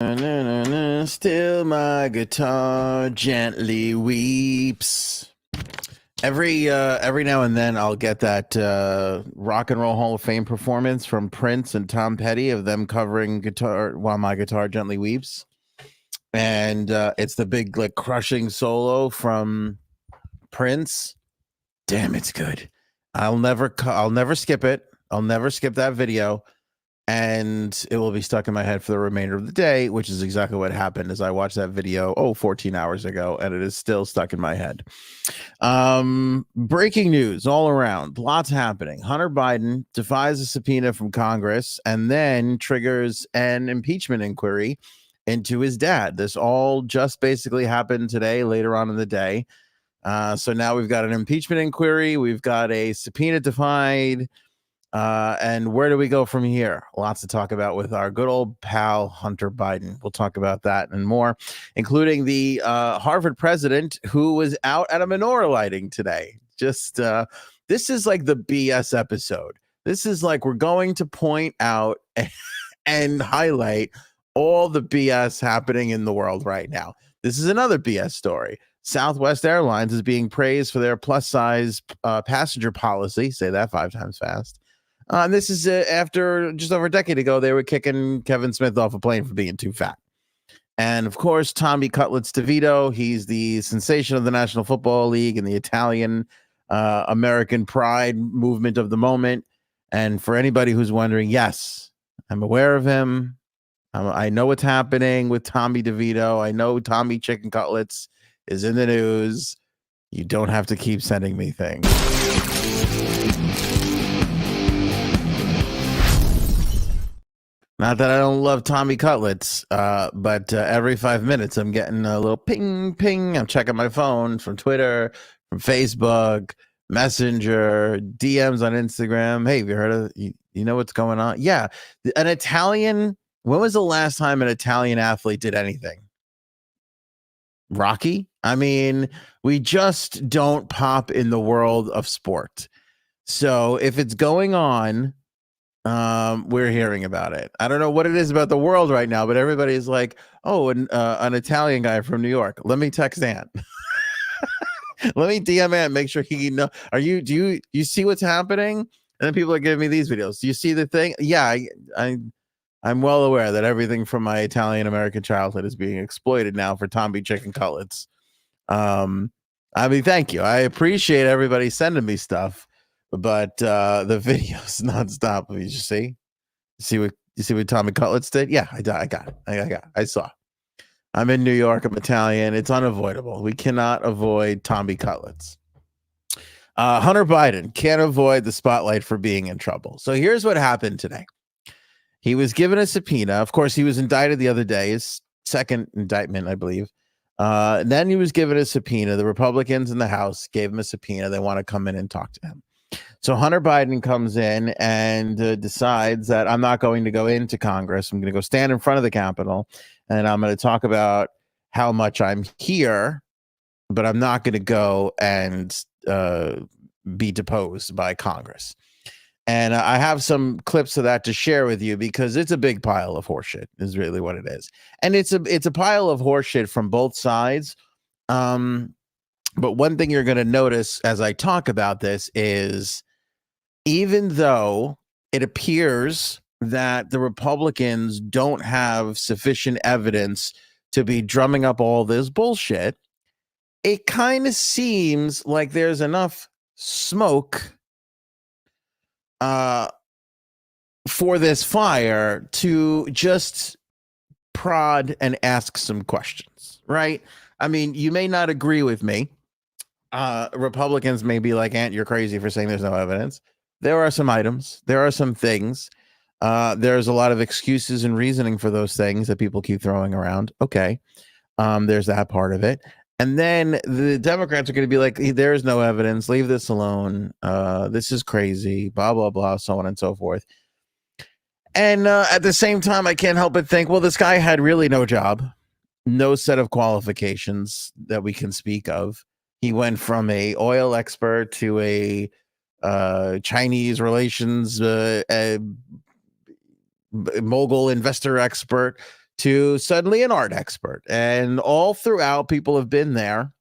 Still my guitar gently weeps. Every now and then I'll get that Rock and Roll Hall of Fame performance from Prince and Tom Petty of them covering guitar while my guitar gently weeps, and it's the big like crushing solo from Prince. Damn, it's good. I'll never skip it. I'll never skip that video. And it will be stuck in my head for the remainder of the day, which is exactly what happened as I watched that video 14 hours ago, and it is still stuck in my head. Breaking news all around. Lots happening. Hunter Biden defies a subpoena from Congress and then triggers an impeachment inquiry into his dad. This all just basically happened today, later on in the day. So now we've got an impeachment inquiry. We've got a subpoena defied. And where do we go from here? Lots to talk about with our good old pal Hunter Biden. We'll talk about that and more, including the Harvard president who was out at a menorah lighting today. Just this is like the BS episode. This is like we're going to point out and highlight all the BS happening in the world right now. This is another BS story. Southwest Airlines is being praised for their plus size passenger policy. Say that 5 times fast. And this is after just over a decade ago, they were kicking Kevin Smith off a plane for being too fat. And of course, Tommy Cutlets DeVito, he's the sensation of the National Football League and the Italian American pride movement of the moment. And for anybody who's wondering, yes, I'm aware of him. I know what's happening with Tommy DeVito. I know Tommy Chicken Cutlets is in the news. You don't have to keep sending me things. Not that I don't love Tommy Cutlets, but every 5 minutes I'm getting a little ping, ping. I'm checking my phone from Twitter, from Facebook, Messenger, DMs on Instagram. Hey, have you heard of, you know what's going on? Yeah. An Italian, when was the last time an Italian athlete did anything? Rocky? I mean, we just don't pop in the world of sport. So if it's going on, we're hearing about it. I don't know what it is about the world right now, but everybody's like, oh, an Italian guy from New York. Let me text Ant. Let me DM Ant, make sure he know. Do you see what's happening? And then people are giving me these videos. Do you see the thing? Yeah, I'm well aware that everything from my Italian American childhood is being exploited now for Tommy Chicken Cutlets. I mean, thank you. I appreciate everybody sending me stuff. But the videos nonstop. You see what Tommy Cutlets did? Yeah, I got it. I saw. I'm in New York. I'm Italian. It's unavoidable. We cannot avoid Tommy Cutlets. Hunter Biden can't avoid the spotlight for being in trouble. So here's what happened today. He was given a subpoena. Of course, he was indicted the other day. His second indictment, I believe. And then he was given a subpoena. The Republicans in the House gave him a subpoena. They want to come in and talk to him. So Hunter Biden comes in and decides that I'm not going to go into Congress. I'm going to go stand in front of the Capitol, and I'm going to talk about how much I'm here, but I'm not going to go and be deposed by Congress. And I have some clips of that to share with you because it's a big pile of horseshit is really what it is. And it's a pile of horseshit from both sides. But one thing you're going to notice as I talk about this is even though it appears that the Republicans don't have sufficient evidence to be drumming up all this bullshit, it kind of seems like there's enough smoke for this fire to just prod and ask some questions, right? I mean, you may not agree with me. Republicans may be like, Ant, you're crazy for saying there's no evidence. There are some items. There are some things. There's a lot of excuses and reasoning for those things that people keep throwing around. Okay. There's that part of it. And then the Democrats are going to be like, there's no evidence. Leave this alone. This is crazy, blah, blah, blah, so on and so forth. And at the same time, I can't help but think, well, this guy had really no job, no set of qualifications that we can speak of. He went from a oil expert to a Chinese relations mogul investor expert to suddenly an art expert. And all throughout, people have been there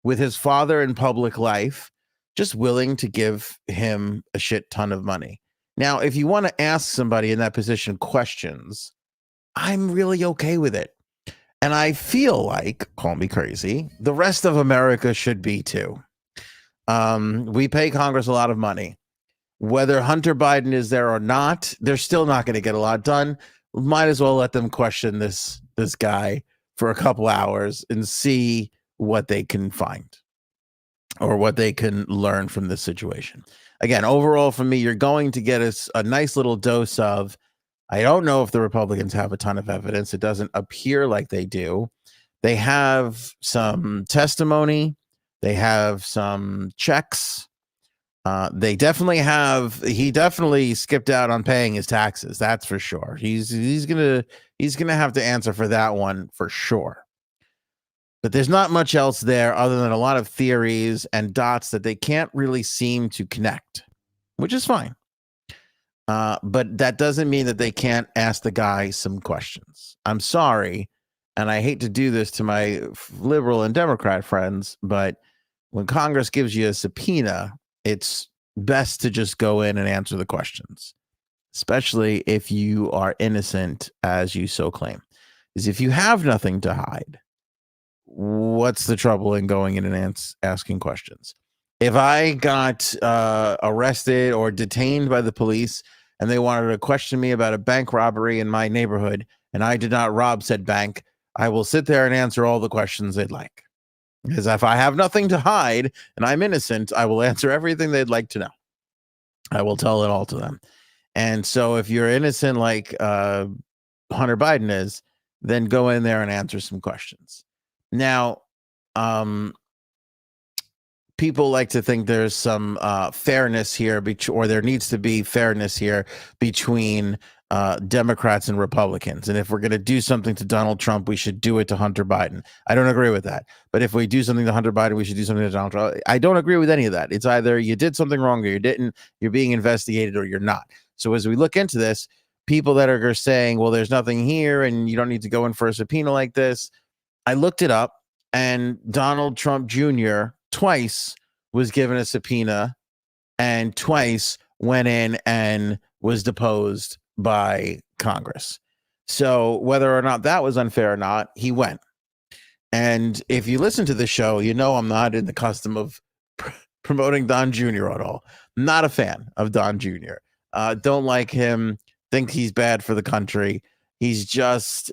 with his father in public life, just willing to give him a shit ton of money. Now, if you want to ask somebody in that position questions, I'm really okay with it. And I feel like, call me crazy, the rest of America should be too. We pay Congress a lot of money. Whether Hunter Biden is there or not, they're still not going to get a lot done. Might as well let them question this guy for a couple hours and see what they can find or what they can learn from this situation. Again, overall, for me, you're going to get a nice little dose of, I don't know if the Republicans have a ton of evidence. It doesn't appear like they do. They have some testimony. They have some checks. They definitely have. He definitely skipped out on paying his taxes. That's for sure. He's gonna have to answer for that one for sure. But there's not much else there other than a lot of theories and dots that they can't really seem to connect, which is fine. But that doesn't mean that they can't ask the guy some questions. I'm sorry, and I hate to do this to my liberal and Democrat friends, but when Congress gives you a subpoena, it's best to just go in and answer the questions, especially if you are innocent, as you so claim. Is if you have nothing to hide, what's the trouble in going in and asking questions? If I got arrested or detained by the police and they wanted to question me about a bank robbery in my neighborhood and I did not rob said bank, I will sit there and answer all the questions they'd like. Because if I have nothing to hide and I'm innocent, I will answer everything they'd like to know. I will tell it all to them. And so if you're innocent like Hunter Biden is, then go in there and answer some questions. Now, people like to think there's some fairness here, or there needs to be fairness here between Democrats and Republicans. And if we're going to do something to Donald Trump, we should do it to Hunter Biden. I don't agree with that. But if we do something to Hunter Biden, we should do something to Donald Trump. I don't agree with any of that. It's either you did something wrong or you didn't. You're being investigated or you're not. So as we look into this, people that are saying, well, there's nothing here and you don't need to go in for a subpoena like this. I looked it up, and Donald Trump Jr. twice was given a subpoena and twice went in and was deposed by Congress. So whether or not that was unfair or not, he went. And if you listen to the show, you know I'm not in the custom of promoting Don Jr. at all. I'm not a fan of Don Jr. Don't like him, think he's bad for the country. He's just,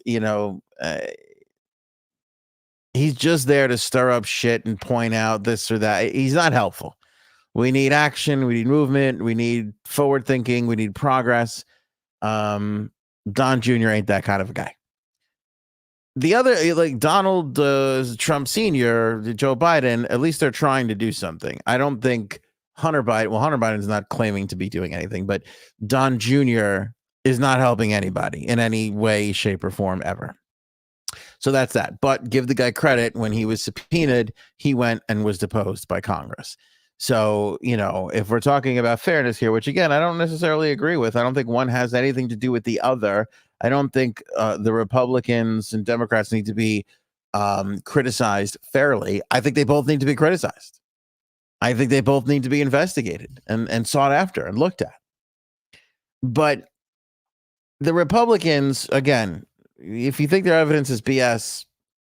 he's just there to stir up shit and point out this or that. He's not helpful. We need action. We need movement. We need forward thinking. We need progress. Don Jr. ain't that kind of a guy. The other, like Donald Trump Sr., Joe Biden, at least they're trying to do something. I don't think Hunter Biden's not claiming to be doing anything, but Don Jr. is not helping anybody in any way, shape, or form ever. So that's that. But give the guy credit. When he was subpoenaed, he went and was deposed by Congress. So, if we're talking about fairness here, which again, I don't necessarily agree with, I don't think one has anything to do with the other. I don't think the Republicans and Democrats need to be criticized fairly. I think they both need to be criticized. I think they both need to be investigated and sought after and looked at. But the Republicans, again, if you think their evidence is BS,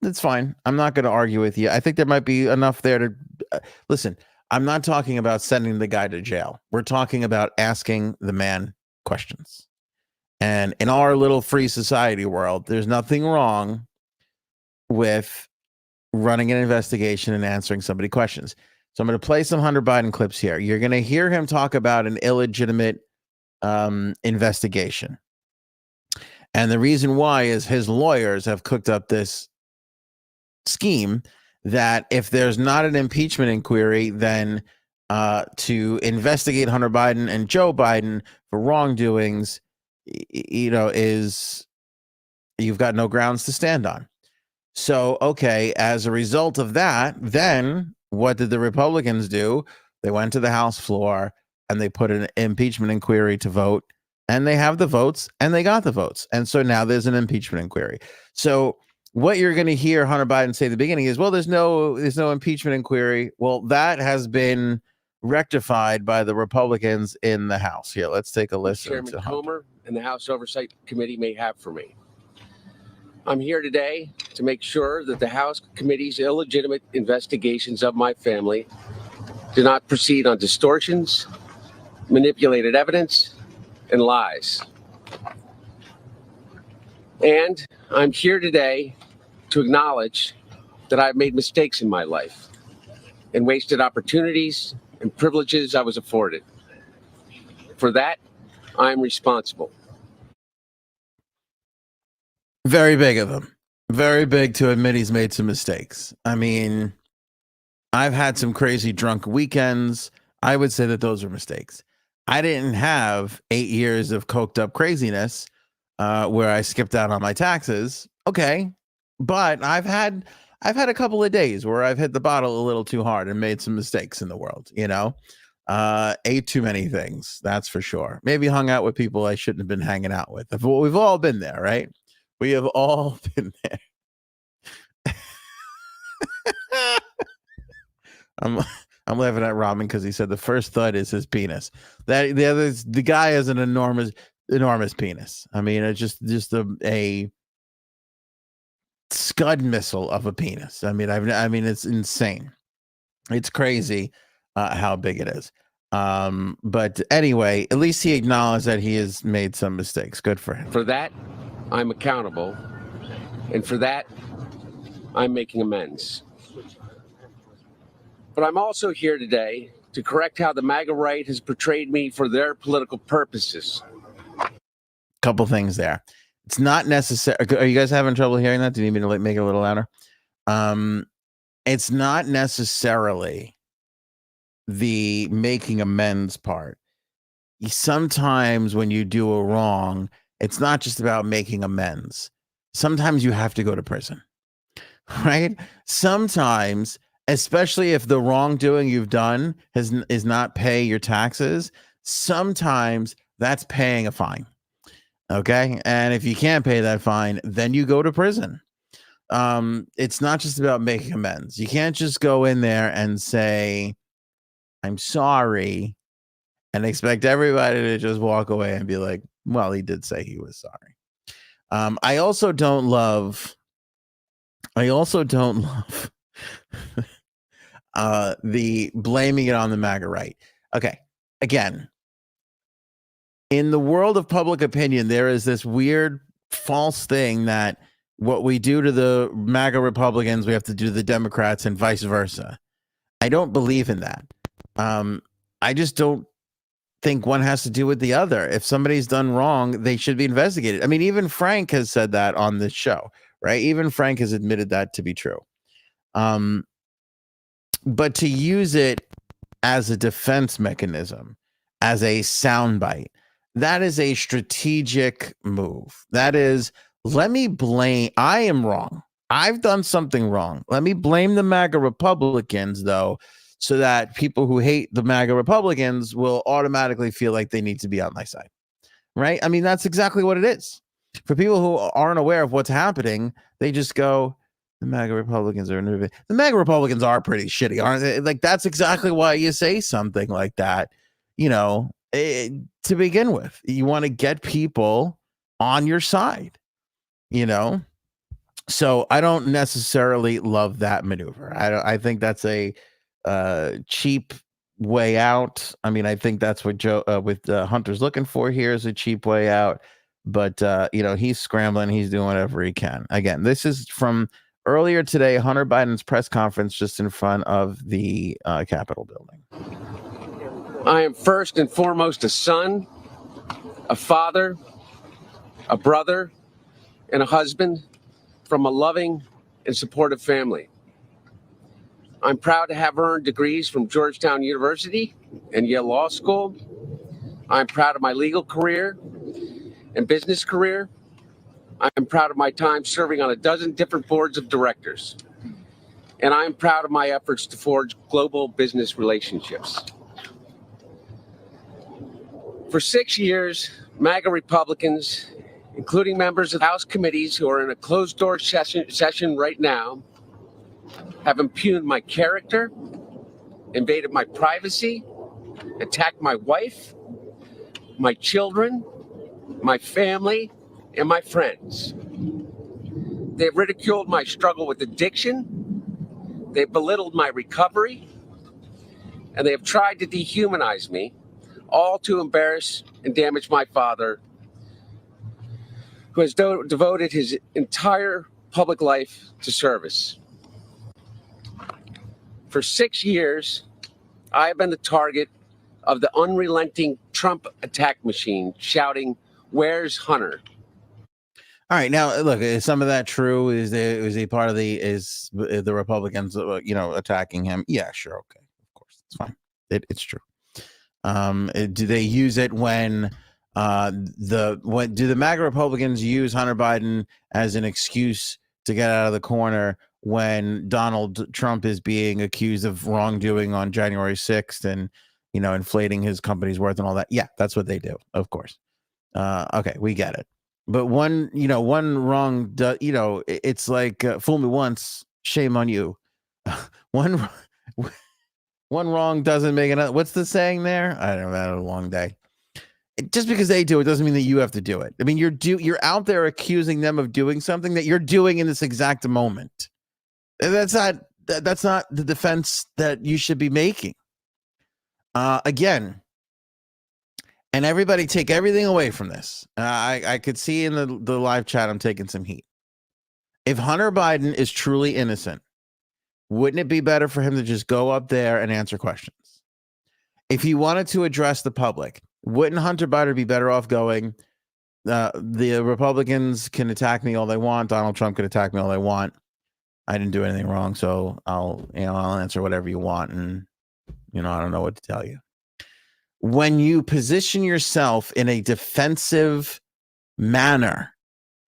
that's fine. I'm not going to argue with you. I think there might be enough there to listen. I'm not talking about sending the guy to jail. We're talking about asking the man questions. And in our little free society world, there's nothing wrong with running an investigation and answering somebody questions. So I'm going to play some Hunter Biden clips here. You're going to hear him talk about an illegitimate investigation. And the reason why is his lawyers have cooked up this scheme that if there's not an impeachment inquiry, then to investigate Hunter Biden and Joe Biden for wrongdoings, is you've got no grounds to stand on. So, okay, as a result of that, then what did the Republicans do? They went to the House floor and they put an impeachment inquiry to vote. and they have the votes, and they got the votes. And so now there's an impeachment inquiry. So what you're going to hear Hunter Biden say at the beginning is, well, there's no impeachment inquiry. Well, that has been rectified by the Republicans in the House. Here, let's take a listen Chairman to Comer and the House Oversight Committee may have for me. I'm here today to make sure that the House Committee's illegitimate investigations of my family do not proceed on distortions, manipulated evidence, and lies. And I'm here today to acknowledge that I've made mistakes in my life and wasted opportunities and privileges I was afforded. For that, I'm responsible. Very big of him. Very big to admit he's made some mistakes. I mean, I've had some crazy drunk weekends. I would say that those are mistakes. I didn't have 8 years of coked up craziness where I skipped out on my taxes. Okay. But I've had a couple of days where I've hit the bottle a little too hard and made some mistakes in the world, ate too many things. That's for sure. Maybe hung out with people I shouldn't have been hanging out with. We've all been there, right? We have all been there. I'm laughing at Robin because he said the first thud is his penis. The guy has an enormous penis. I mean, it's just a scud missile of a penis. I mean, it's insane. It's crazy how big it is. But anyway, at least he acknowledged that he has made some mistakes. Good for him. For that, I'm accountable. And for that, I'm making amends. But I'm also here today to correct how the MAGA right has portrayed me for their political purposes. Couple things there. It's not necessary. Are you guys having trouble hearing that? Do you need me to make it a little louder? It's not necessarily the making amends part. Sometimes when you do a wrong, it's not just about making amends. Sometimes you have to go to prison, right? Sometimes, especially if the wrongdoing you've done is not pay your taxes, sometimes that's paying a fine. Okay. And if you can't pay that fine, then you go to prison. It's not just about making amends. You can't just go in there and say, I'm sorry, and expect everybody to just walk away and be like, well, he did say he was sorry. I also don't love the blaming it on the MAGA right. Okay. Again, in the world of public opinion, there is this weird false thing that what we do to the MAGA Republicans, we have to do to the Democrats and vice versa. I don't believe in that. I just don't think one has to do with the other. If somebody's done wrong, they should be investigated. I mean, even Frank has said that on this show, right? Even Frank has admitted that to be true. But to use it as a defense mechanism, as a soundbite, that is a strategic move. That is, let me blame, I am wrong. I've done something wrong. Let me blame the MAGA Republicans, though, so that people who hate the MAGA Republicans will automatically feel like they need to be on my side, right? I mean, that's exactly what it is. For people who aren't aware of what's happening, they just go, the MAGA Republicans are the MAGA Republicans are pretty shitty, aren't they? Like, that's exactly why you say something like that, to begin with. You want to get people on your side, So I don't necessarily love that maneuver. I think that's a cheap way out. I mean, I think that's what Hunter's looking for here is a cheap way out. But he's scrambling. He's doing whatever he can. Again, this is from earlier today, Hunter Biden's press conference just in front of the Capitol building. I am first and foremost a son, a father, a brother, and a husband from a loving and supportive family. I'm proud to have earned degrees from Georgetown University and Yale Law School. I'm proud of my legal career and business career. I'm proud of my time serving on a dozen different boards of directors. And I'm proud of my efforts to forge global business relationships. For 6 years, MAGA Republicans, including members of House committees who are in a closed-door session right now, have impugned my character, invaded my privacy, attacked my wife, my children, my family, and my friends. They've ridiculed my struggle with addiction. They've belittled my recovery. And they have tried to dehumanize me, all to embarrass and damage my father, who has devoted his entire public life to service. For 6 years, I have been the target of the unrelenting Trump attack machine, shouting, "Where's Hunter?" All right, now look, is some of that true? Is he part of the Republicans, attacking him? Yeah, sure, okay, of course, it's fine. It's true. Do they use it when do the MAGA Republicans use Hunter Biden as an excuse to get out of the corner when Donald Trump is being accused of wrongdoing on January 6th and, inflating his company's worth and all that? Yeah, that's what they do, of course. Okay, we get it. But one wrong, it's like fool me once, shame on you. One wrong doesn't make another. What's the saying there? I don't know. I had a long day. Just because they do it doesn't mean that you have to do it. I mean, you're out there accusing them of doing something that you're doing in this exact moment. And that's not the defense that you should be making. Again, and everybody take everything away from this. I could see in the live chat I'm taking some heat. If Hunter Biden is truly innocent, wouldn't it be better for him to just go up there and answer questions? If he wanted to address the public, wouldn't Hunter Biden be better off going, the Republicans can attack me all they want, Donald Trump can attack me all they want, I didn't do anything wrong, so I'll answer whatever you want, and I don't know what to tell you. When you position yourself in a defensive manner,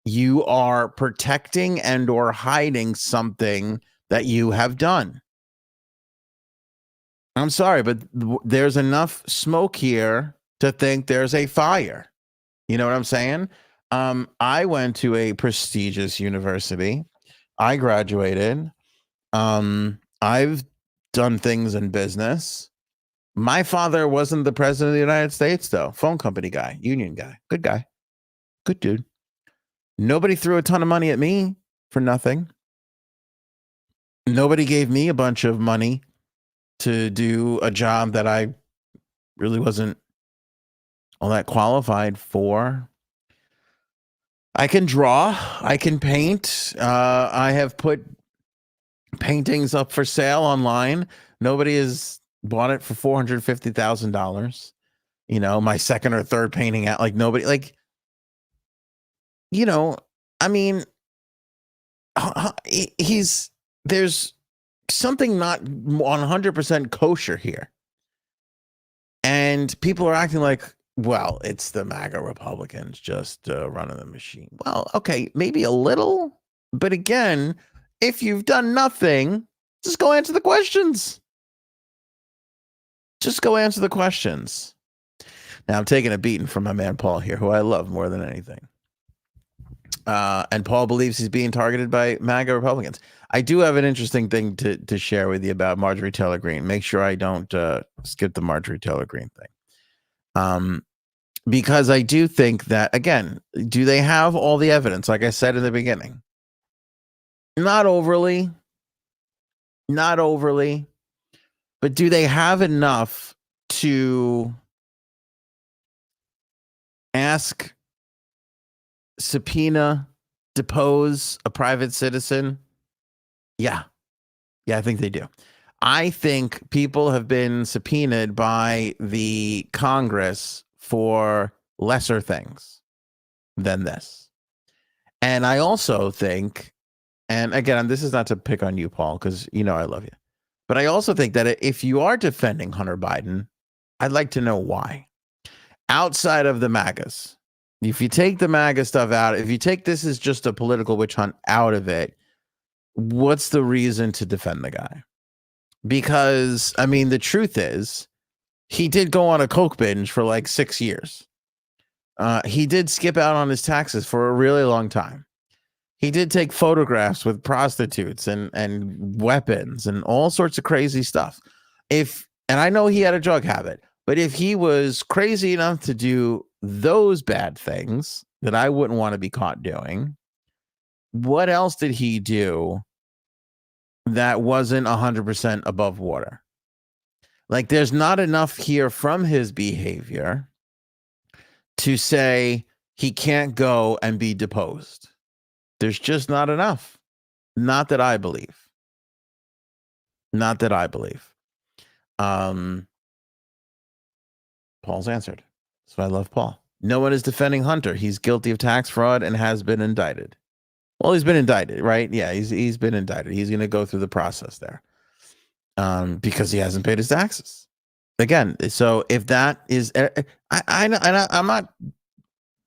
you are protecting and or hiding something that you have done. I'm sorry, but there's enough smoke here to think there's a fire. You know what I'm saying? I went to a prestigious university. I graduated. I've done things in business. My father wasn't the president of the United States, though. Phone company guy, union guy, good guy, good dude. Nobody threw a ton of money at me for nothing. Nobody gave me a bunch of money to do a job that I really wasn't all that qualified for. I can draw. I can paint. I have put paintings up for sale online. Nobody has bought it for $450,000. My second or third painting out, like nobody, like, I mean, there's something not 100% kosher here. And people are acting like, well, it's the MAGA Republicans just running the machine. Well, okay, maybe a little. But again, if you've done nothing, just go answer the questions. Just go answer the questions. Now, I'm taking a beating from my man Paul here, who I love more than anything. And Paul believes he's being targeted by MAGA Republicans. I do have an interesting thing to share with you about Marjorie Taylor Greene. Make sure I don't skip the Marjorie Taylor Greene thing. Because I do think that, again, do they have all the evidence? Like I said in the beginning, not overly, but do they have enough to ask, subpoena, depose a private citizen? Yeah, I think they do. I think people have been subpoenaed by the Congress for lesser things than this. And I also think, and again, this is not to pick on you, Paul, because I love you, but I also think that if you are defending Hunter Biden, I'd like to know why. Outside of the MAGAs, if you take the MAGA stuff out, if you take this as just a political witch hunt out of it, what's the reason to defend the guy? Because, I mean, the truth is, He did go on a coke binge for like 6 years. He did skip out on his taxes for a really long time. He did take photographs with prostitutes and weapons and all sorts of crazy stuff. And I know he had a drug habit, but if he was crazy enough to do those bad things that I wouldn't want to be caught doing, what else did he do that wasn't 100% above water? Like, there's not enough here from his behavior to say he can't go and be deposed. There's just not enough. Not that I believe. Not that I believe. Paul's answered. So I love Paul. No one is defending Hunter. He's guilty of tax fraud and has been indicted. Well, he's been indicted, right? Yeah, he's been indicted. He's going to go through the process there because he hasn't paid his taxes. Again, so if that is, I'm not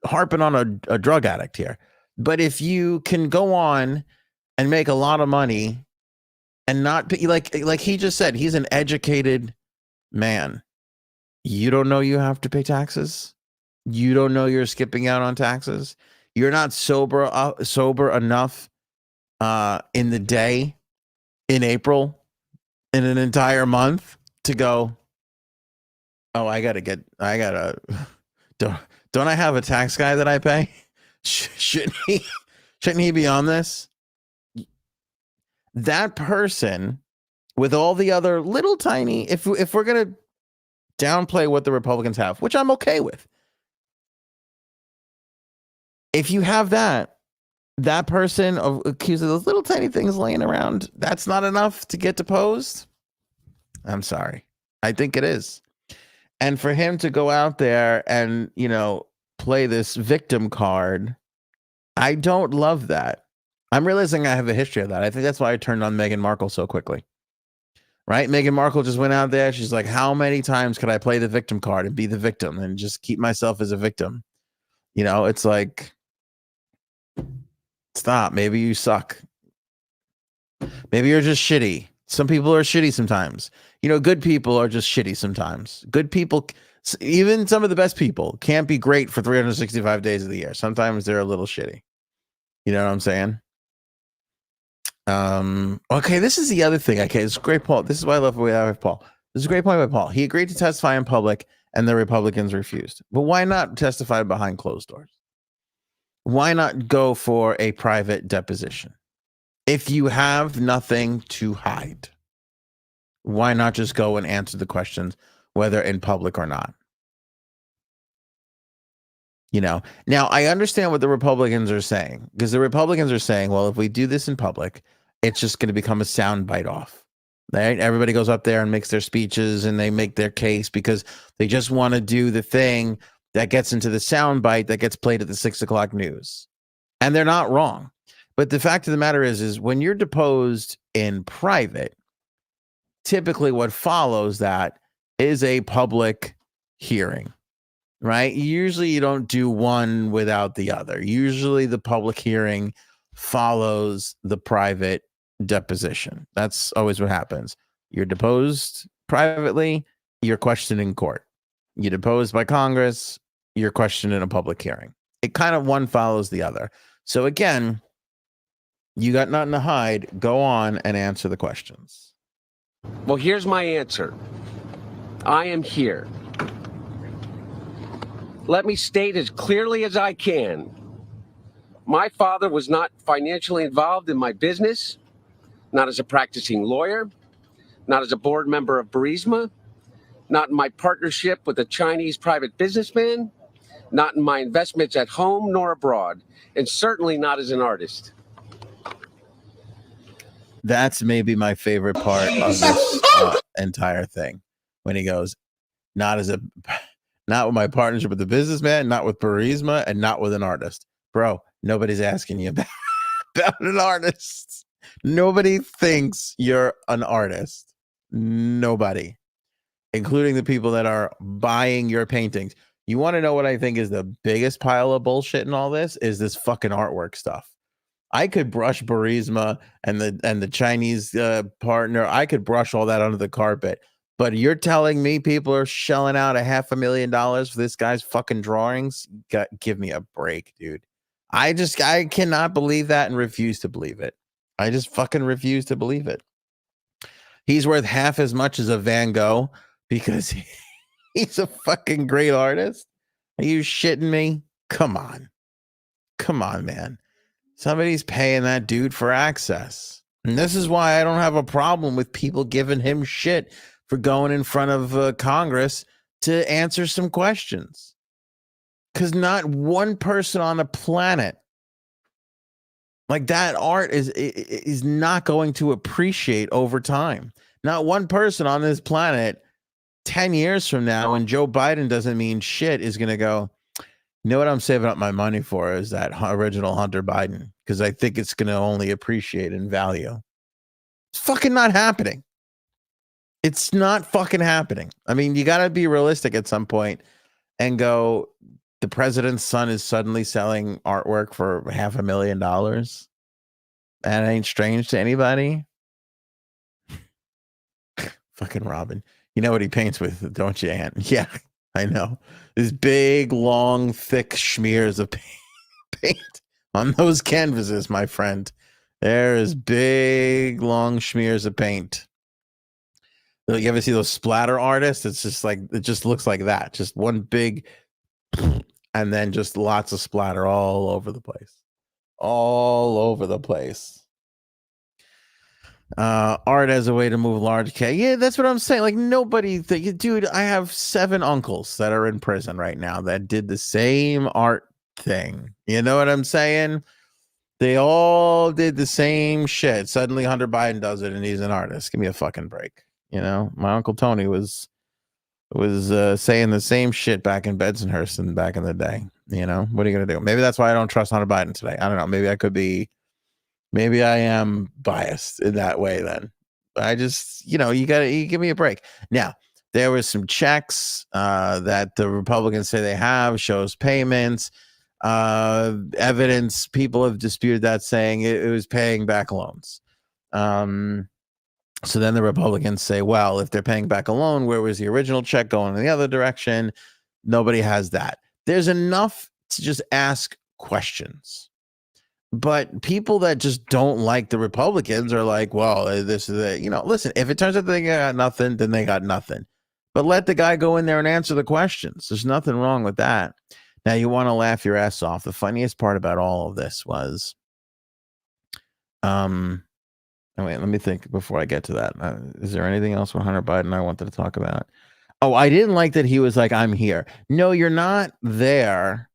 harping on a drug addict here, but if you can go on and make a lot of money and not like he just said, he's an educated man. You don't know you have to pay taxes. You don't know you're skipping out on taxes. You're not sober enough in the day in April in an entire month to go, oh, don't I have a tax guy that I pay? Shouldn't he be on this? That person with all the other little tiny, if we're going to downplay what the Republicans have, which I'm okay with. If you have that person accused of those little tiny things laying around, that's not enough to get deposed. I'm sorry. I think it is. And for him to go out there and, play this victim card, I don't love that. I'm realizing I have a history of that. I think that's why I turned on Meghan Markle so quickly. Right? Meghan Markle just went out there. She's like, how many times could I play the victim card and be the victim and just keep myself as a victim? It's like, stop. Maybe you suck. Maybe you're just shitty. Some people are shitty sometimes. Good people are just shitty sometimes. Good people, even some of the best people, can't be great for 365 days of the year. Sometimes they're a little shitty. You know what I'm saying? Okay, this is the other thing. Okay, it's great, Paul. This is why I love the way I have Paul. This is a great point by Paul. He agreed to testify in public, and the Republicans refused. But why not testify behind closed doors? Why not go for a private deposition? If you have nothing to hide, why not just go and answer the questions, whether in public or not? Now I understand what the Republicans are saying, because the Republicans are saying, well, if we do this in public, it's just going to become a soundbite off. Right? Everybody goes up there and makes their speeches and they make their case because they just want to do the thing that gets into the soundbite that gets played at the 6 o'clock news. And they're not wrong. But the fact of the matter is when you're deposed in private, typically what follows that is a public hearing, right? Usually you don't do one without the other. Usually the public hearing follows the private deposition. That's always what happens. You're deposed privately, you're questioned in court. You're deposed by Congress, you're questioned in a public hearing. It kind of one follows the other. So again, you got nothing to hide. Go on and answer the questions. Well, here's my answer. I am here. Let me state as clearly as I can. My father was not financially involved in my business, not as a practicing lawyer, not as a board member of Burisma, not in my partnership with a Chinese private businessman, not in my investments at home nor abroad, and certainly not as an artist. That's maybe my favorite part of this entire thing. When he goes, not with my partnership with the businessman, not with Burisma, and not with an artist. Bro, nobody's asking you about an artist. Nobody thinks you're an artist. Nobody, including the people that are buying your paintings. You want to know what I think is the biggest pile of bullshit in all this? Is this fucking artwork stuff. I could brush Burisma and the Chinese partner. I could brush all that under the carpet. But you're telling me people are shelling out $500,000 for this guy's fucking drawings? Give me a break, dude. I cannot believe that and refuse to believe it. I just fucking refuse to believe it. He's worth half as much as a Van Gogh because he's a fucking great artist. Are you shitting me? Come on, man. Somebody's paying that dude for access. And this is why I don't have a problem with people giving him shit for going in front of Congress to answer some questions. Because not one person on the planet like that art is not going to appreciate over time. Not one person on this planet 10 years from now, when Joe Biden doesn't mean shit, is going to go, you know what I'm saving up my money for is that original Hunter Biden, because I think it's going to only appreciate in value. It's fucking not happening. It's not fucking happening. I mean, you got to be realistic at some point and go, the president's son is suddenly selling artwork for $500,000. That ain't strange to anybody. Fucking Robin. You know what he paints with, don't you, Aunt? Yeah, I know. These big, long, thick smears of paint on those canvases, my friend. There is big, long smears of paint. You ever see those splatter artists? It's just like, it just looks like that. Just one big, and then just lots of splatter all over the place. All over the place. Art as a way to move large cash. Yeah, that's what I'm saying. Like, nobody, dude, I have 7 uncles that are in prison right now that did the same art thing. You know what I'm saying? They all did the same shit. Suddenly Hunter Biden does it and he's an artist. Give me a fucking break. You know, my Uncle Tony was saying the same shit back in Bensonhurst and back in the day. You know, what are you going to do? Maybe that's why I don't trust Hunter Biden today. I don't know. Maybe I am biased in that way then. I just, you give me a break. Now, there was some checks that the Republicans say they have, shows payments, evidence. People have disputed that, saying it was paying back loans. So then the Republicans say, well, if they're paying back a loan, where was the original check going in the other direction? Nobody has that. There's enough to just ask questions. But people that just don't like the Republicans are like, well, this is it. Listen, if it turns out they got nothing, then they got nothing. But let the guy go in there and answer the questions. There's nothing wrong with that. Now, you want to laugh your ass off. The funniest part about all of this was, wait, let me think before I get to that. Is there anything else with Hunter Biden I wanted to talk about? Oh, I didn't like that he was like, I'm here. No, you're not there.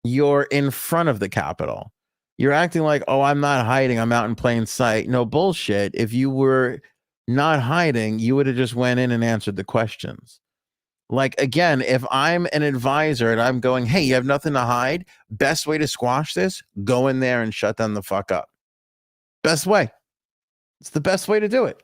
You're in front of the Capitol. You're acting like, oh, I'm not hiding. I'm out in plain sight. No bullshit. If you were not hiding, you would have just went in and answered the questions. Like, again, if I'm an advisor and I'm going, hey, you have nothing to hide. Best way to squash this, go in there and shut them the fuck up. Best way. It's the best way to do it.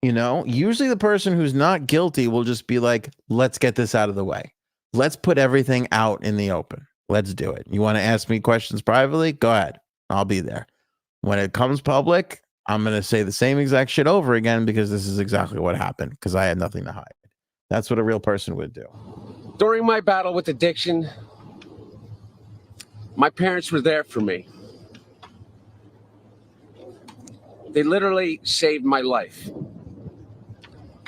Usually the person who's not guilty will just be like, let's get this out of the way. Let's put everything out in the open. Let's do it. You want to ask me questions privately? Go ahead. I'll be there. When it comes public, I'm going to say the same exact shit over again because this is exactly what happened because I had nothing to hide. That's what a real person would do. During my battle with addiction, my parents were there for me. They literally saved my life.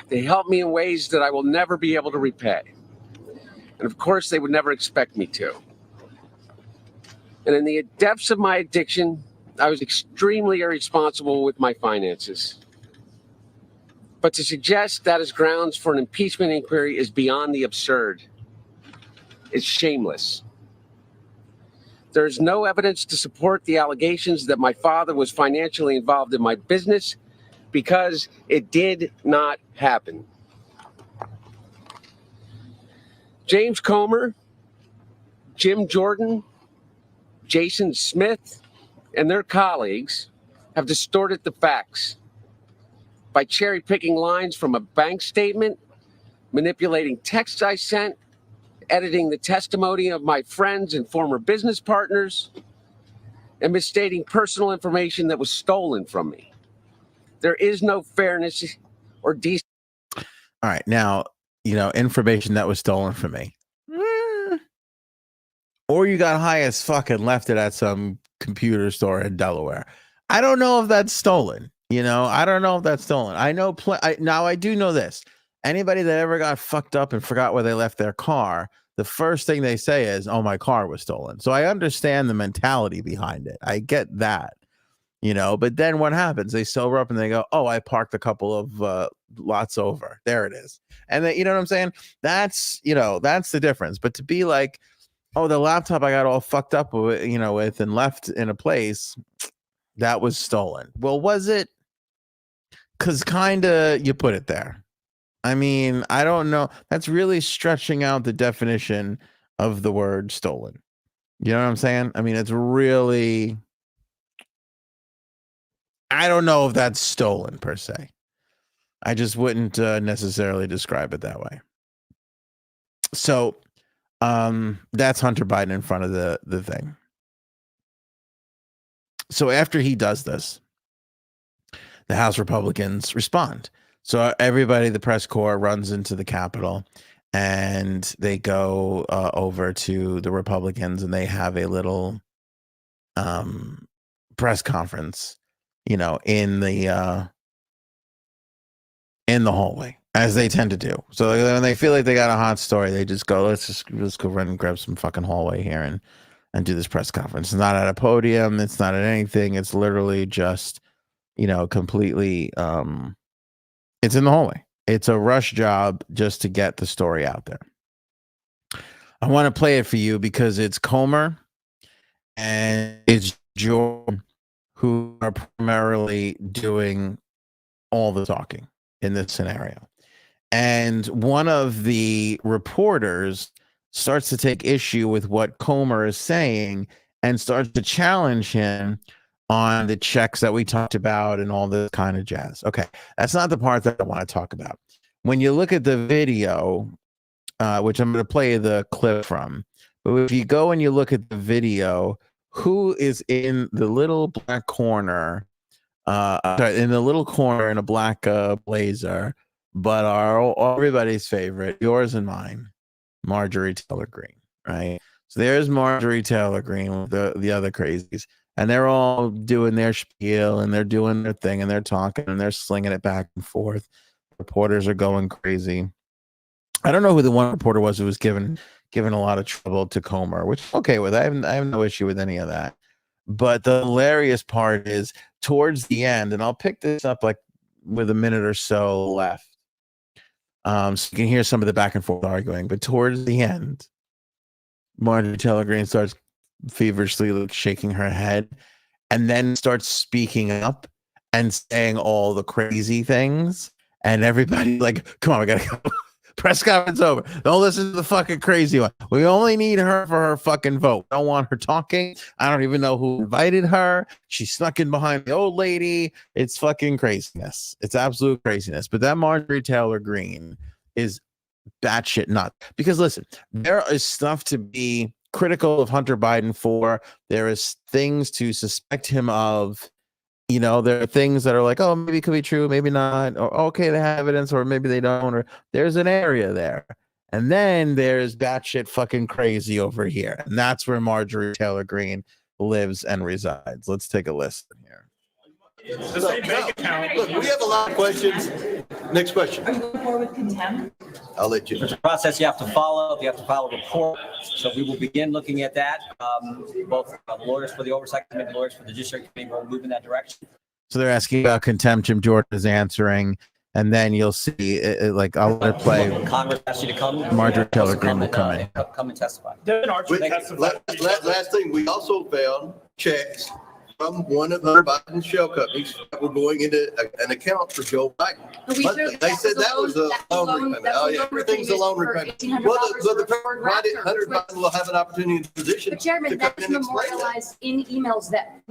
They helped me in ways that I will never be able to repay. And of course, they would never expect me to. And in the depths of my addiction, I was extremely irresponsible with my finances. But to suggest that is grounds for an impeachment inquiry is beyond the absurd. It's shameless. There is no evidence to support the allegations that my father was financially involved in my business because it did not happen. James Comer, Jim Jordan, Jason Smith, and their colleagues have distorted the facts by cherry-picking lines from a bank statement, manipulating texts I sent, editing the testimony of my friends and former business partners, and misstating personal information that was stolen from me. There is no fairness or decency. All right, now, information that was stolen from me. Or you got high as fuck and left it at some computer store in Delaware. I don't know if that's stolen. I don't know if that's stolen. I know. Now I do know this. Anybody that ever got fucked up and forgot where they left their car, the first thing they say is, "Oh, my car was stolen." So I understand the mentality behind it. I get that. But then what happens? They sober up and they go, "Oh, I parked a couple of lots over. There it is." And then, you know what I'm saying? That's the difference. But to be like, "Oh, the laptop I got all fucked up with, and left in a place that was stolen." Well, was it? Because kind of you put it there. I mean, I don't know. That's really stretching out the definition of the word stolen. You know what I'm saying? I mean, it's really, I don't know if that's stolen per se. I just wouldn't necessarily describe it that way. So that's Hunter Biden in front of the thing. So after he does this, the House Republicans respond. So everybody, the press corps, runs into the Capitol, and they go over to the Republicans, and they have a little press conference, in the hallway, as they tend to do. So when they feel like they got a hot story, they just go, let's go run and grab some fucking hallway here and do this press conference. It's not at a podium. It's not at anything. It's literally just, completely, it's in the hallway. It's a rush job just to get the story out there. I want to play it for you because it's Comer and it's Jordan who are primarily doing all the talking in this scenario. And one of the reporters starts to take issue with what Comer is saying and starts to challenge him on the checks that we talked about and all this kind of jazz. Okay, that's not the part that I want to talk about. When you look at the video, which I'm going to play the clip from, but if you go and you look at the video, who is in the little black corner, in the little corner in a black blazer, but everybody's favorite, yours and mine, Marjorie Taylor Greene, right? So there's Marjorie Taylor Greene with the other crazies. And they're all doing their spiel and they're doing their thing and they're talking and they're slinging it back and forth. Reporters are going crazy. I don't know who the one reporter was who was given a lot of trouble to Comer, which I'm okay with. I have no issue with any of that. But the hilarious part is towards the end, and I'll pick this up like with a minute or so left. So you can hear some of the back and forth arguing, but towards the end, Marjorie Taylor Greene starts feverishly shaking her head and then starts speaking up and saying all the crazy things, and everybody like, come on, we gotta go. Press conference over. Don't listen to the fucking crazy one. We only need her for her fucking vote. I don't want her talking. I don't even know who invited her. She snuck in behind the old lady. It's fucking craziness. It's absolute craziness. But that Marjorie Taylor Greene is batshit nuts. Because listen, there is stuff to be critical of Hunter Biden for. There is things to suspect him of. There are things that are like, oh, maybe it could be true, maybe not, or okay, they have evidence, or maybe they don't, or there's an area there. And then there's batshit fucking crazy over here. And that's where Marjorie Taylor Greene lives and resides. Let's take a listen here. Look, we have a lot of questions. Next question. Are you going forward with contempt? I'll let you. There's a process you have to follow. You have to file a report. So we will begin looking at that. Both lawyers for the Oversight Committee, lawyers for the Judiciary Committee will move in that direction. So they're asking about contempt. Jim Jordan is answering. And then you'll see, like, I'll let it play. Congress asks you to come. Marjorie Taylor Greene will come in. Come and testify. Last thing, we also found checks from one of Hunter Biden's shell companies that were going into an account for Joe Biden. They said that was a loan repayment. Oh yeah, everything's a loan repayment. Well, Hunter Biden will have an opportunity in the position. But Chairman, to come that's in and explain memorialized in emails that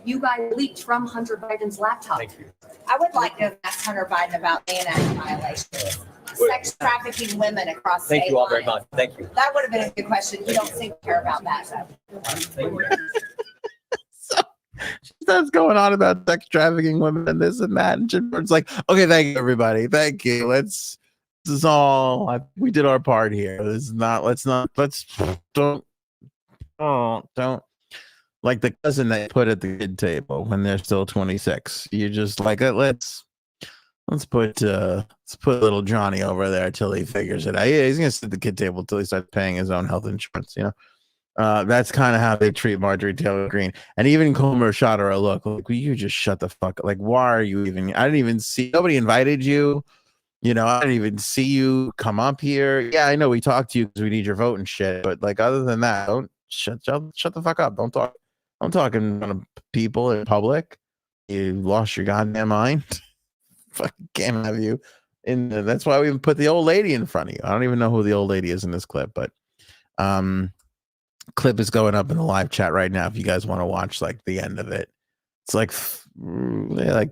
you guys leaked from Hunter Biden's laptop. Thank you. I would like to ask Hunter Biden about Mann Act violations, sex trafficking women across state lines. Thank you all very much. Thank you. That would have been a good question. You don't seem to care about that. Thank you. She starts going on about sex trafficking women and this and that. And Jim Jordan's like, okay, thank you, everybody. Thank you. Let's is all. We did our part here. This is not. Don't like the cousin that you put at the kid table when they're still 26. You just like it. Let's put little Johnny over there till he figures it out. Yeah, he's gonna sit at the kid table till he starts paying his own health insurance. That's kind of how they treat Marjorie Taylor Greene. And even Comer shot her a look like, will you just shut the fuck up? Like, why are you even? I didn't even see. Nobody invited you. I didn't even see you come up here. Yeah, I know we talked to you because we need your vote and shit. But like, other than that, don't shut the fuck up. Don't talk. I'm talking to people in public. You lost your goddamn mind. Fucking can't have you. And that's why we put the old lady in front of you. I don't even know who the old lady is in this clip, but clip is going up in the live chat right now. If you guys want to watch like the end of it, it's like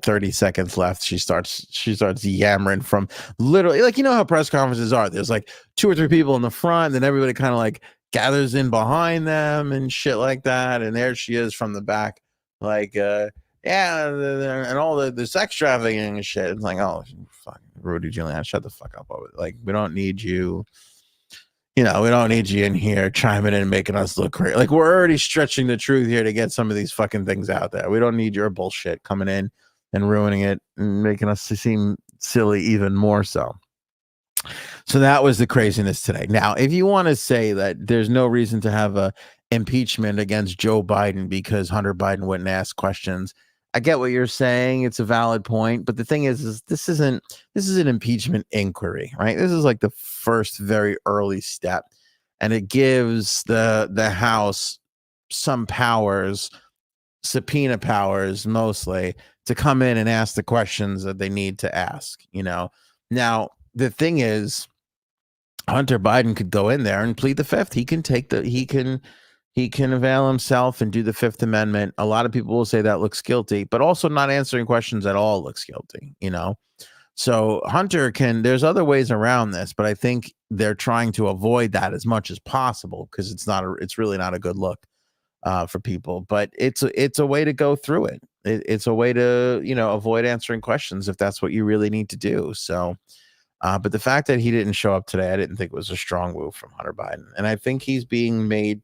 30 seconds left. She starts yammering from literally like, how press conferences are. There's like 2 or 3 people in the front, then everybody kind of like gathers in behind them and shit like that. And there she is from the back, like, yeah, and all the sex trafficking and shit. It's like, oh, fucking Rudy Giuliani, shut the fuck up. Like, we don't need you. We don't need you in here chiming in and making us look crazy. Like, we're already stretching the truth here to get some of these fucking things out there. We don't need your bullshit coming in and ruining it and making us seem silly even more so. So that was the craziness today. Now, if you want to say that there's no reason to have a impeachment against Joe Biden because Hunter Biden wouldn't ask questions, I get what you're saying. It's a valid point. But the thing is this is an impeachment inquiry, right? This is like the first very early step. And it gives the House some powers, subpoena powers mostly, to come in and ask the questions that they need to ask, Now, the thing is, Hunter Biden could go in there and plead the Fifth. He can avail himself and do the Fifth Amendment. A lot of people will say that looks guilty, but also not answering questions at all looks guilty, So Hunter there's other ways around this, but I think they're trying to avoid that as much as possible because it's really not a good look for people, but it's a way to go through it. It's a way to, avoid answering questions if that's what you really need to do. So, but the fact that he didn't show up today, I didn't think was a strong move from Hunter Biden. And I think he's being made,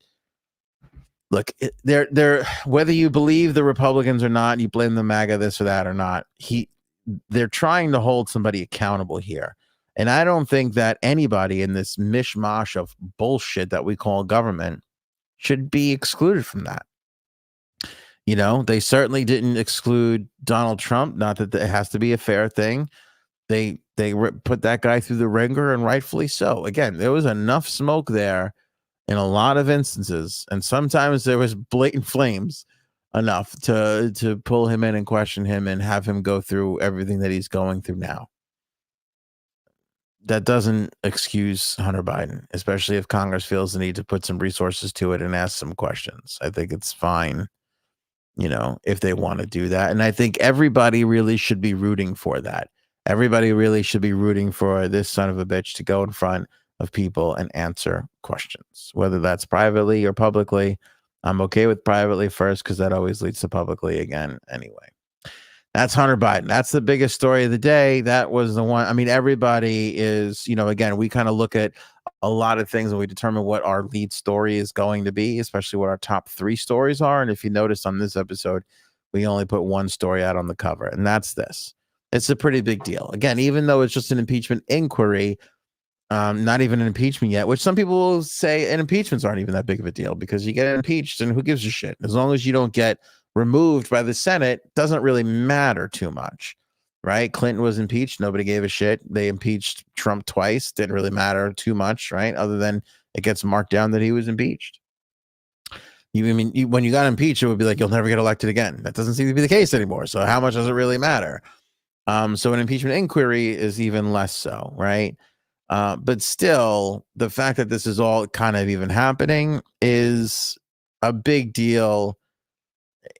look, they're whether you believe the Republicans or not, you blame the MAGA this or that or not, they're trying to hold somebody accountable here. And I don't think that anybody in this mishmash of bullshit that we call government should be excluded from that. They certainly didn't exclude Donald Trump. Not that it has to be a fair thing. They put that guy through the ringer, and rightfully so. Again, there was enough smoke there in a lot of instances, and sometimes there was blatant flames enough to pull him in and question him and have him go through everything that he's going through now. That doesn't excuse Hunter Biden, especially if Congress feels the need to put some resources to it and ask some questions. I think it's fine, if they want to do that. And I think everybody really should be rooting for that. Everybody really should be rooting for this son of a bitch to go in front of people and answer questions, whether that's privately or publicly. I'm okay with privately first because that always leads to publicly again anyway. That's Hunter Biden. That's the biggest story of the day. That was the one. I mean, everybody is, again, we kind of look at a lot of things and we determine what our lead story is going to be, especially what our top 3 stories are. And if you notice on this episode, we only put one story out on the cover, and that's this. It's a pretty big deal. Again, even though it's just an impeachment inquiry, not even an impeachment yet, which some people will say and impeachments aren't even that big of a deal because you get impeached and who gives a shit? As long as you don't get removed by the Senate, doesn't really matter too much, right? Clinton was impeached. Nobody gave a shit. They impeached Trump twice. Didn't really matter too much, right? Other than it gets marked down that he was impeached. When you got impeached, it would be like, you'll never get elected again. That doesn't seem to be the case anymore. So how much does it really matter? So an impeachment inquiry is even less so, right? But still, the fact that this is all kind of even happening is a big deal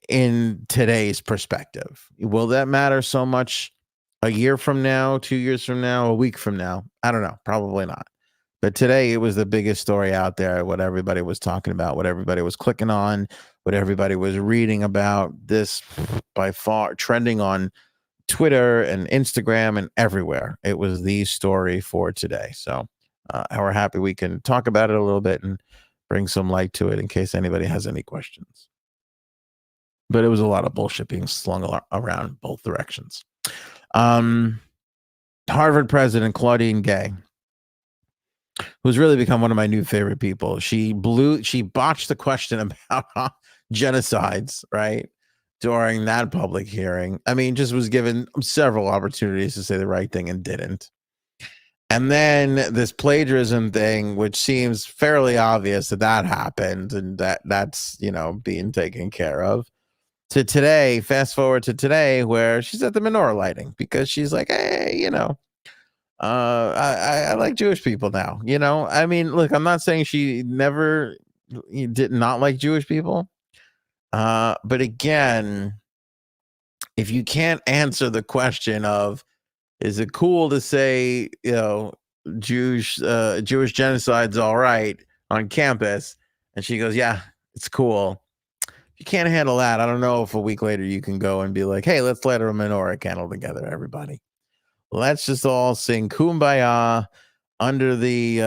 in today's perspective. Will that matter so much a year from now, 2 years from now, a week from now? I don't know. Probably not. But today it was the biggest story out there, what everybody was talking about, what everybody was clicking on, what everybody was reading about. This by far trending on Twitter and Instagram and everywhere. It was the story for today. So we're happy we can talk about it a little bit and bring some light to it in case anybody has any questions. But it was a lot of bullshit being slung around both directions. Harvard President Claudine Gay, who's really become one of my new favorite people. She botched the question about genocides, right? During that public hearing. I mean, just was given several opportunities to say the right thing and didn't. And then this plagiarism thing, which seems fairly obvious that happened and that's, being taken care of. To today, fast forward to today, where she's at the menorah lighting because she's like, hey, I like Jewish people now. I mean, look, I'm not saying she never did not like Jewish people. But again, if you can't answer the question of, is it cool to say, Jewish genocide's all right on campus? And she goes, yeah, it's cool. You can't handle that. I don't know if a week later you can go and be like, hey, let's light a menorah candle together, everybody. Let's just all sing Kumbaya under the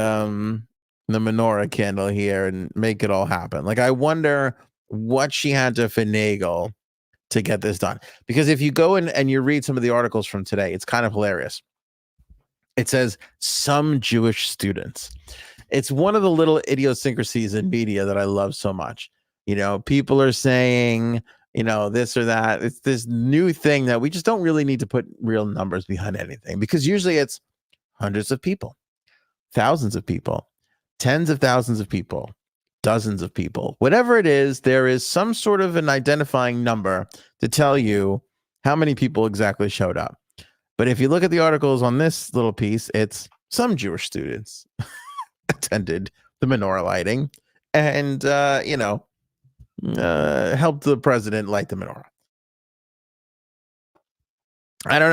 menorah candle here and make it all happen. Like, I wonder what she had to finagle to get this done. Because if you go in and you read some of the articles from today, it's kind of hilarious. It says some Jewish students. It's one of the little idiosyncrasies in media that I love so much. People are saying, this or that. It's this new thing that we just don't really need to put real numbers behind anything, because usually it's hundreds of people, thousands of people, tens of thousands of people, dozens of people, whatever it is, there is some sort of an identifying number to tell you how many people exactly showed up. But if you look at the articles on this little piece, it's some Jewish students attended the menorah lighting and, helped the president light the menorah. I don't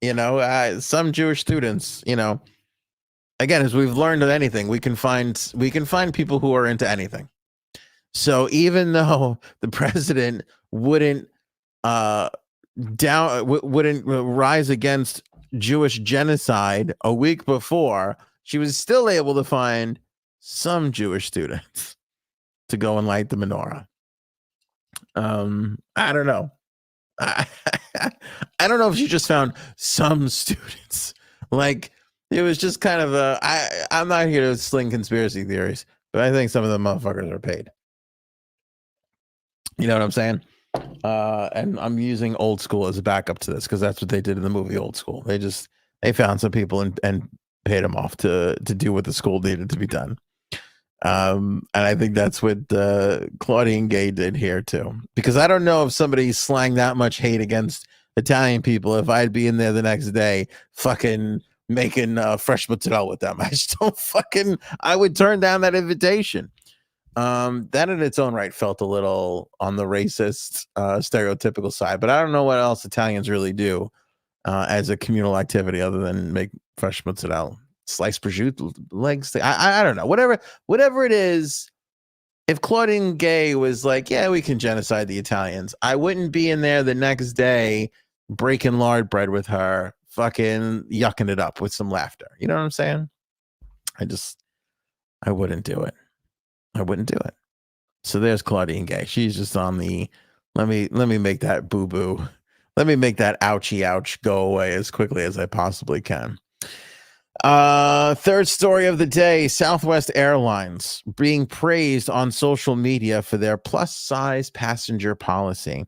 know. Some Jewish students, again, as we've learned of anything, we can find people who are into anything. So even though the president wouldn't rise against Jewish genocide a week before, she was still able to find some Jewish students to go and light the menorah. I don't know. I don't know if she just found some students. Like, it was just kind of I'm not here to sling conspiracy theories, but I think some of the motherfuckers are paid. You know what I'm saying? And I'm using Old School as a backup to this because that's what they did in the movie Old School. They found some people and paid them off to do what the school needed to be done. And I think that's what Claudine Gay did here too. Because I don't know if somebody slang that much hate against Italian people if I'd be in there the next day fucking making fresh mozzarella with them. I would turn down that invitation. That in its own right felt a little on the racist, stereotypical side, but I don't know what else Italians really do as a communal activity other than make fresh mozzarella, sliced prosciutto legs. I don't know. Whatever it is, if Claudine Gay was like, yeah, we can genocide the Italians, I wouldn't be in there the next day breaking lard bread with her, fucking yucking it up with some laughter. You know what I'm saying? I wouldn't do it. I wouldn't do it. So there's Claudine Gay. She's just on the let me make that boo-boo. Let me make that ouchie ouch go away as quickly as I possibly can. Third story of the day, Southwest Airlines being praised on social media for their plus size passenger policy.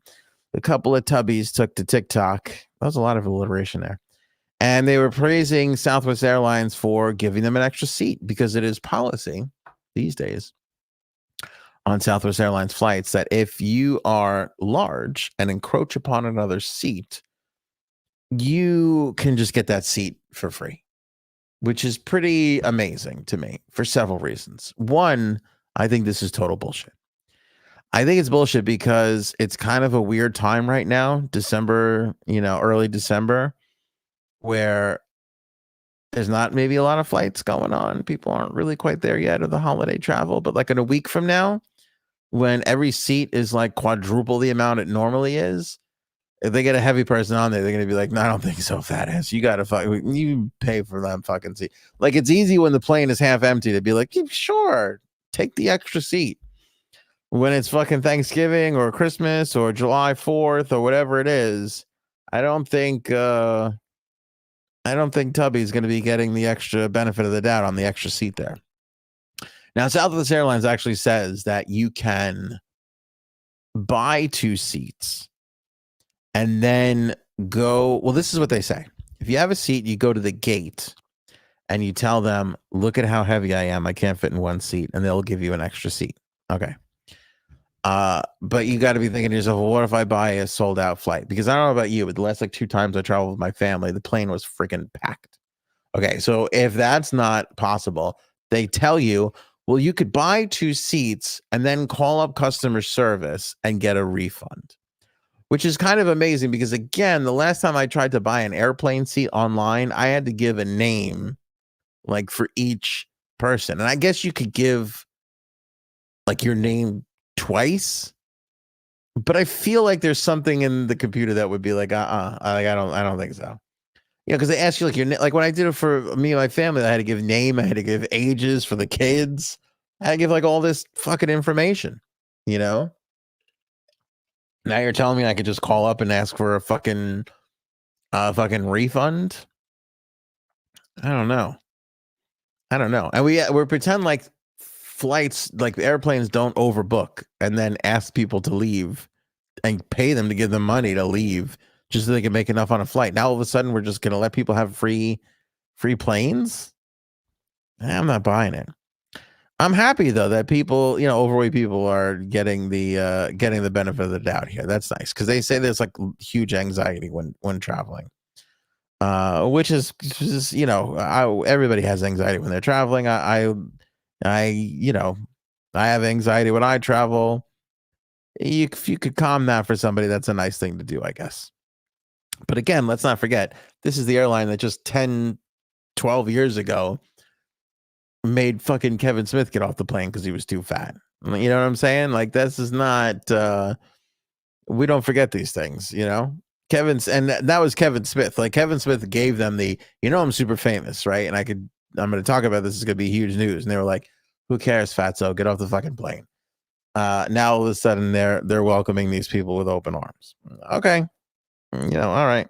A couple of tubbies took to TikTok. That was a lot of alliteration there. And they were praising Southwest Airlines for giving them an extra seat because it is policy these days on Southwest Airlines flights that if you are large and encroach upon another seat, you can just get that seat for free, which is pretty amazing to me for several reasons. One, I think this is total bullshit. I think it's bullshit because it's kind of a weird time right now, December, early December, where there's not maybe a lot of flights going on. People aren't really quite there yet of the holiday travel, but like in a week from now, when every seat is like quadruple the amount it normally is, If they get a heavy person on there, they're gonna be like, "No, I don't think so, fat ass. You gotta you pay for that fucking seat." Like it's easy when the plane is half empty to be like, yeah, "Sure, take the extra seat." When it's fucking Thanksgiving or Christmas or July 4th or whatever it is, I don't think Tubby's gonna be getting the extra benefit of the doubt on the extra seat there. Now, Southwest Airlines actually says that you can buy 2 seats and then go. Well, this is what they say. If you have a seat, you go to the gate and you tell them, look at how heavy I am. I can't fit in one seat. And they'll give you an extra seat. Okay. But you got to be thinking to yourself, well, what if I buy a sold out flight? Because I don't know about you, but the last like 2 times I traveled with my family, the plane was freaking packed. Okay. So if that's not possible, they tell you, well, you could buy 2 seats and then call up customer service and get a refund, which is kind of amazing because, again, the last time I tried to buy an airplane seat online, I had to give a name like for each person. And I guess you could give like your name twice, but I feel like there's something in the computer that would be like, I don't think so. Yeah, because they ask you like your like when I did it for me and my family, I had to give name, I had to give ages for the kids, I had to give like all this fucking information, you know. Now you're telling me I could just call up and ask for a fucking refund? I don't know. And we're pretend like flights, like airplanes, don't overbook and then ask people to leave and pay them to give them money to leave just so they can make enough on a flight. Now all of a sudden we're just gonna let people have free planes. I'm not buying it. I'm happy though that people, overweight people are getting the benefit of the doubt here. That's nice because they say there's like huge anxiety when traveling, which is everybody has anxiety when they're traveling. I have anxiety when I if you could calm that for somebody, that's a nice thing to do, I guess. But again, let's not forget, this is the airline that just 10, 12 years ago made fucking Kevin Smith get off the plane because he was too fat. You know what I'm saying? Like, this is not, we don't forget these things, and that was Kevin Smith. Like, Kevin Smith gave them I'm super famous, right? And I'm going to talk about this. It's going to be huge news. And they were like, who cares, fatso? Get off the fucking plane. Now all of a sudden they're welcoming these people with open arms. Okay. All right.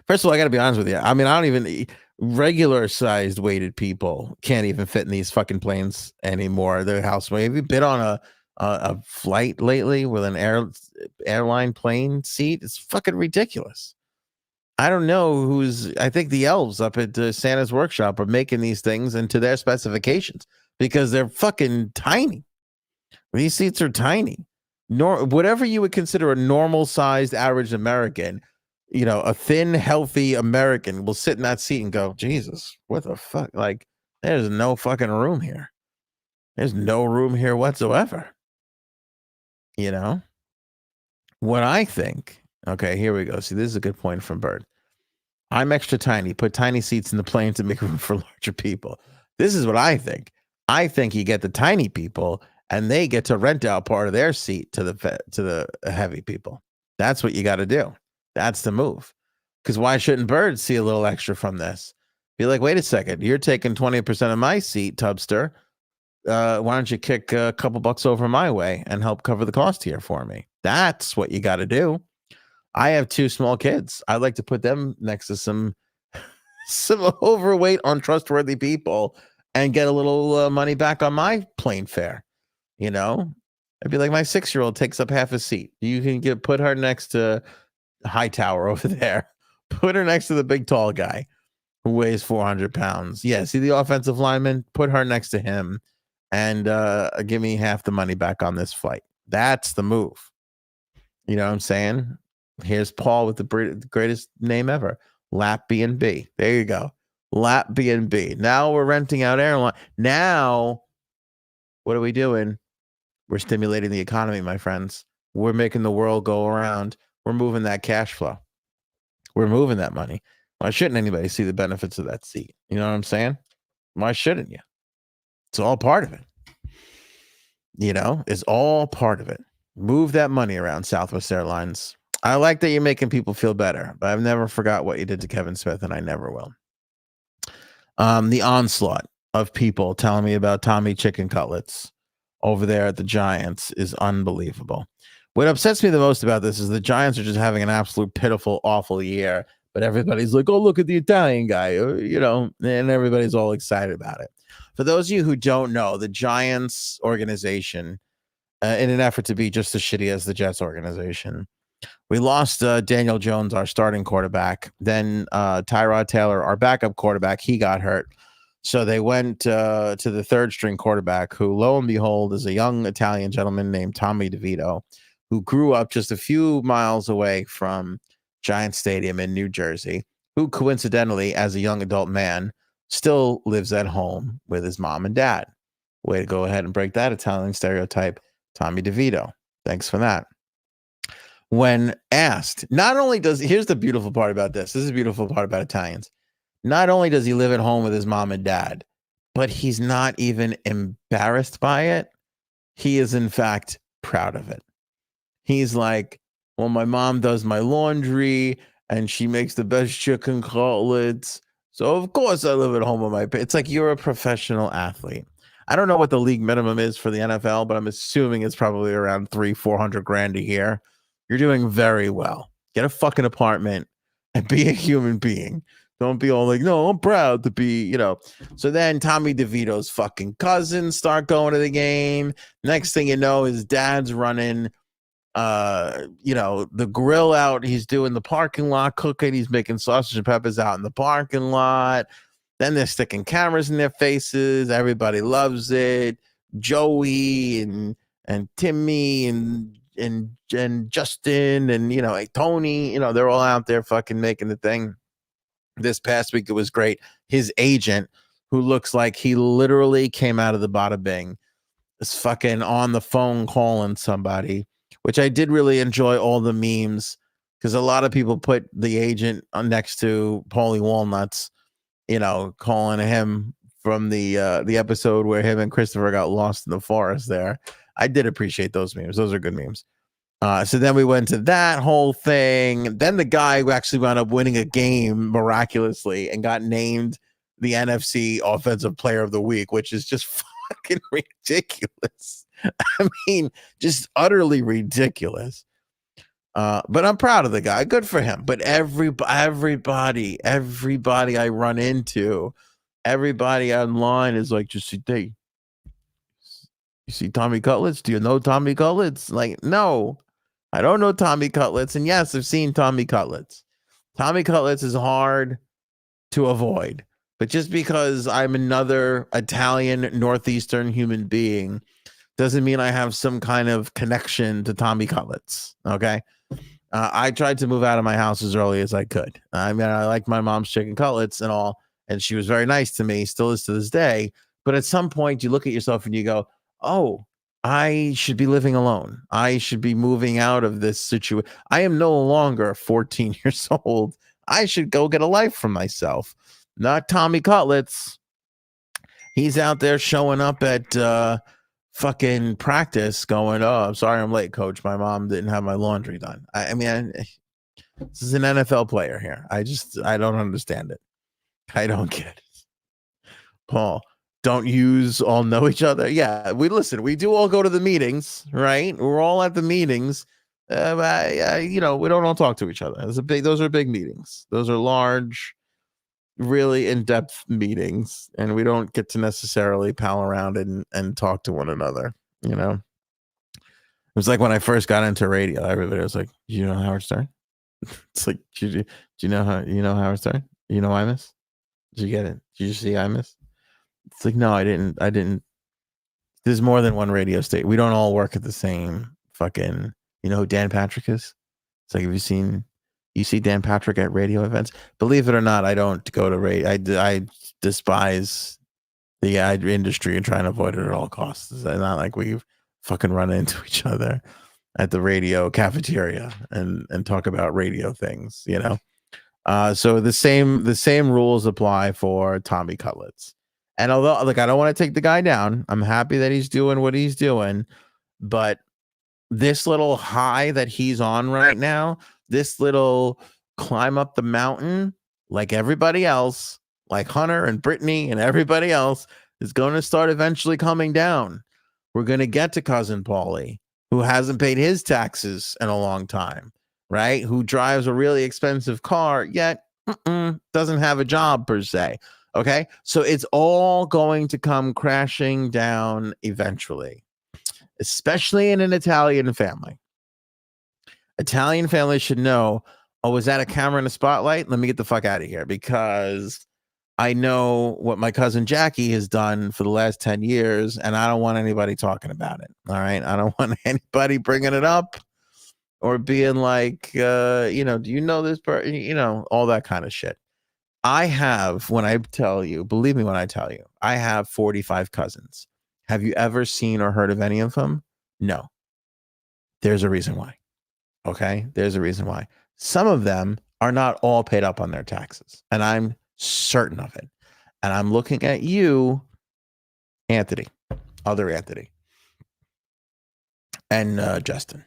First of all, I got to be honest with you. I mean, I don't even regular sized weighted people can't even fit in these fucking planes anymore. They're houseweight. Have you been on a flight lately with an airline plane seat? It's fucking ridiculous. I don't know I think the elves up at Santa's workshop are making these things into their specifications because they're fucking tiny. These seats are tiny. Whatever you would consider a normal sized average American, a thin, healthy American will sit in that seat and go, Jesus, what the fuck? Like, there's no fucking room here. There's no room here whatsoever. What I think, okay, here we go. See, this is a good point from Bird. I'm extra tiny. Put tiny seats in the plane to make room for larger people. This is what I think. I think you get the tiny people and they get to rent out part of their seat to the heavy people. That's what you got to do. That's the move. Because why shouldn't Bird see a little extra from this? Be like, wait a second, you're taking 20% of my seat, Tubster. Why don't you kick a couple bucks over my way and help cover the cost here for me? That's what you got to do. I have 2 small kids. I like to put them next to some overweight, untrustworthy people and get a little money back on my plane fare. I'd be like, my 6-year-old takes up half a seat. You can put her next to Hightower over there. Put her next to the big tall guy who weighs 400 pounds. Yeah, see the offensive lineman? Put her next to him and give me half the money back on this flight. That's the move. You know what I'm saying? Here's Paul with the greatest name ever. Lap B&B. There you go. Lap B&B. Now we're renting out airline. Now, what are we doing? We're stimulating the economy, my friends. We're making the world go around. We're moving that cash flow. We're moving that money. Why shouldn't anybody see the benefits of that seat? You know what I'm saying? Why shouldn't you? It's all part of it. It's all part of it. Move that money around, Southwest Airlines. I like that you're making people feel better, but I've never forgot what you did to Kevin Smith, and I never will. The onslaught of people telling me about Tommy Chicken Cutlets over there at the Giants is unbelievable. What upsets me the most about this is the Giants are just having an absolute pitiful, awful year, but everybody's like, oh, look at the Italian guy, and everybody's all excited about it. For those of you who don't know, the Giants organization, in an effort to be just as shitty as the Jets organization, we lost Daniel Jones, our starting quarterback. Then Tyrod Taylor, our backup quarterback, he got hurt. So they went to the third string quarterback, who, lo and behold, is a young Italian gentleman named Tommy DeVito, who grew up just a few miles away from Giant Stadium in New Jersey, who coincidentally, as a young adult man, still lives at home with his mom and dad. Way to go ahead and break that Italian stereotype, Tommy DeVito. Thanks for that. When asked, here's the beautiful part about this. This is the beautiful part about Italians. Not only does he live at home with his mom and dad, but he's not even embarrassed by it. He is, in fact, proud of it. He's like, well, my mom does my laundry and she makes the best chicken cutlets. So, of course, I live at home with my parents. It's like you're a professional athlete. I don't know what the league minimum is for the NFL, but I'm assuming it's probably around $300,000-400,000 grand a year. You're doing very well. Get a fucking apartment and be a human being. Don't be all like, no, I'm proud to be, So then Tommy DeVito's fucking cousins start going to the game. Next thing you know, his dad's running, the grill out. He's doing the parking lot cooking. He's making sausage and peppers out in the parking lot. Then they're sticking cameras in their faces. Everybody loves it. Joey and Timmy and Justin and Tony, they're all out there fucking making the thing. This past week it was great. His agent, who looks like he literally came out of the bada bing, is fucking on the phone calling somebody, which I did really enjoy all the memes, because a lot of people put the agent next to Paulie Walnuts, calling him from the episode where him and Christopher got lost in the forest there. I did appreciate those memes. Those are good memes. So then we went to that whole thing. Then the guy who actually wound up winning a game miraculously and got named the NFC Offensive Player of the Week, which is just fucking ridiculous. I mean, just utterly ridiculous. But I'm proud of the guy. Good for him. But everybody I run into, everybody online is like, just you see Tommy Cutlets? Do you know Tommy Cutlets? Like, no, I don't know Tommy Cutlets. And yes, I've seen Tommy Cutlets. Tommy Cutlets is hard to avoid. But just because I'm another Italian Northeastern human being doesn't mean I have some kind of connection to Tommy Cutlets. Okay. I tried to move out of my house as early as I could. I mean, I like my mom's chicken cutlets and all, and she was very nice to me, still is to this day. But at some point you look at yourself and you go, oh, I should be living alone. I should be moving out of this situation. I am no longer 14 years old. I should go get a life for myself. Not Tommy Cutlets. He's out there showing up at fucking practice going, oh, I'm sorry I'm late, coach. My mom didn't have my laundry done. I mean, this is an NFL player here. I don't understand it. I don't get it. Paul, don't yous all know each other? Yeah, we do all go to the meetings, right? We're all at the meetings. We don't all talk to each other. Those are big meetings. Those are large, really in-depth meetings, and we don't get to necessarily pal around and talk to one another. It was like when I first got into radio, everybody was like, do you know Howard Stern? It's like, do you know Howard Stern? You know Imus? Did you get it? Did you see Imus? It's like, no, I didn't. There's more than one radio station. We don't all work at the same fucking, who Dan Patrick is? It's like, you see Dan Patrick at radio events? Believe it or not, I don't go to radio. I despise the ad industry and try and avoid it at all costs. It's not like we've fucking run into each other at the radio cafeteria and talk about radio things, So the same rules apply for Tommy Cutlets. And although, I don't want to take the guy down, I'm happy that he's doing what he's doing, but this little high that he's on right now, this little climb up the mountain, like everybody else, like Hunter and Brittany and everybody else, is going to start eventually coming down. We're going to get to cousin Paulie, who hasn't paid his taxes in a long time, right? Who drives a really expensive car, yet doesn't have a job per se. Okay. So it's all going to come crashing down eventually, especially in an Italian family. Italian families should know, oh, is that a camera in a spotlight? Let me get the fuck out of here, because I know what my cousin Jackie has done for the last 10 years, and I don't want anybody talking about it. All right. I don't want anybody bringing it up or being like, do you know this person? All that kind of shit. I have, when I tell you, believe me when I tell you, I have 45 cousins. Have you ever seen or heard of any of them? No. There's a reason why. Okay? There's a reason why. Some of them are not all paid up on their taxes, and I'm certain of it. And I'm looking at you, Anthony, other Anthony, and Justin,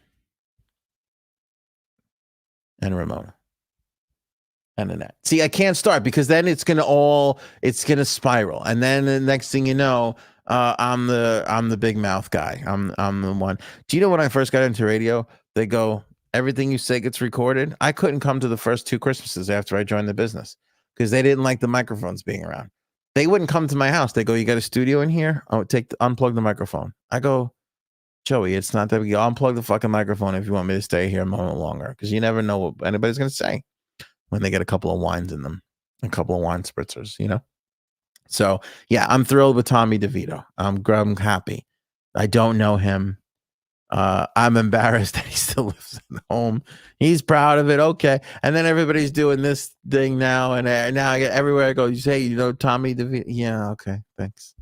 and Ramona. And Annette. See, I can't start because then it's gonna spiral, and then the next thing you know, I'm the big mouth guy. I'm the one. Do you know when I first got into radio, they go, everything you say gets recorded. I couldn't come to the first 2 Christmases after I joined the business because they didn't like the microphones being around. They wouldn't come to my house. They go, you got a studio in here? Oh, unplug the microphone. I go, Joey, it's not that big. Unplug the fucking microphone if you want me to stay here a moment longer, because you never know what anybody's gonna say when they get a couple of wines in them, a couple of wine spritzers, So yeah, I'm thrilled with Tommy DeVito. I'm happy. I don't know him. I'm embarrassed that he still lives at home. He's proud of it. Okay. And then everybody's doing this thing now. And now I get everywhere I go, you say, Tommy DeVito. Yeah. Okay. Thanks.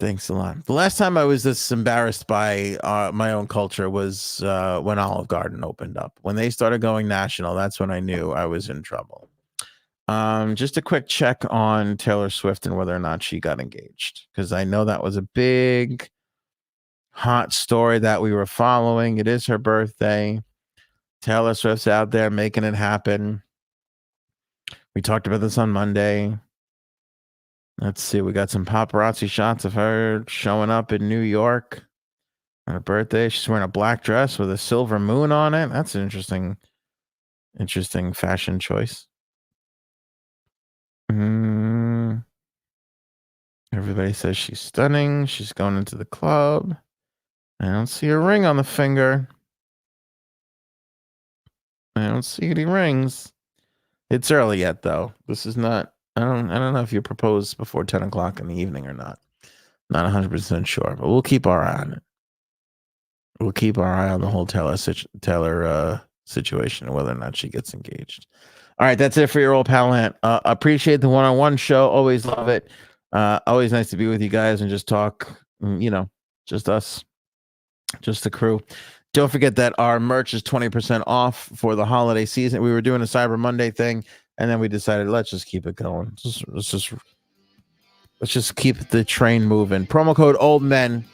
Thanks a lot. The last time I was this embarrassed by my own culture was when Olive Garden opened up. When they started going national, that's when I knew I was in trouble. Just a quick check on Taylor Swift and whether or not she got engaged, because I know that was a big, hot story that we were following. It is her birthday. Taylor Swift's out there making it happen. We talked about this on Monday. Let's see. We got some paparazzi shots of her showing up in New York on her birthday. She's wearing a black dress with a silver moon on it. That's an interesting fashion choice. Everybody says she's stunning. She's going into the club. I don't see a ring on the finger. I don't see any rings. It's early yet, though. This is not. I don't know if you propose before 10 o'clock in the evening or not. Not 100% sure, but we'll keep our eye on it. We'll keep our eye on the whole Taylor situation and whether or not she gets engaged. All right, that's it for your old pal Ant. Appreciate the one-on-one show. Always love it. Always nice to be with you guys and just talk. Just us, just the crew. Don't forget that our merch is 20% off for the holiday season. We were doing a Cyber Monday thing, and then we decided let's just keep it going. Let's just keep the train moving. Promo code OLDMEN.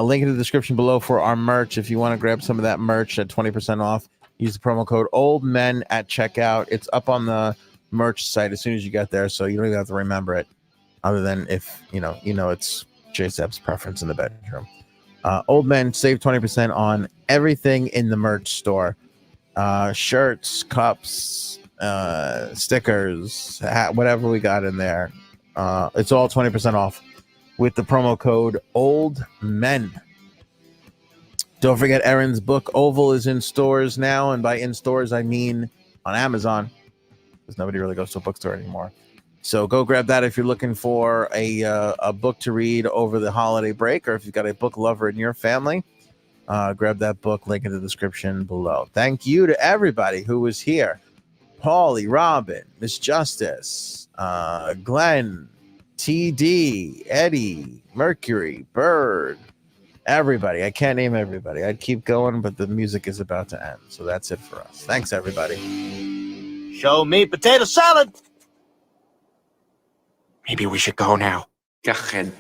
Link in the description below for our merch. If you want to grab some of that merch at 20% off, use the promo code OLDMEN at checkout. It's up on the merch site as soon as you get there, so you don't even have to remember it. Other than if it's J-Seb's preference in the bedroom. Old Men, save 20% on everything in the merch store. Shirts, cups, stickers, whatever we got in there. It's all 20% off with the promo code OLDMEN. Don't forget Erin's book Oval is in stores now, and by in stores I mean on Amazon, because nobody really goes to a bookstore anymore. So go grab that if you're looking for a book to read over the holiday break, or if you've got a book lover in your family, grab that book. Link in the description below. Thank you to everybody who was here. Paulie, Robin, Miss Justice, Glenn, TD, Eddie, Mercury, Bird, everybody. I can't name everybody. I'd keep going, but the music is about to end. So that's it for us. Thanks, everybody. Show me potato salad. Maybe we should go now. Go ahead.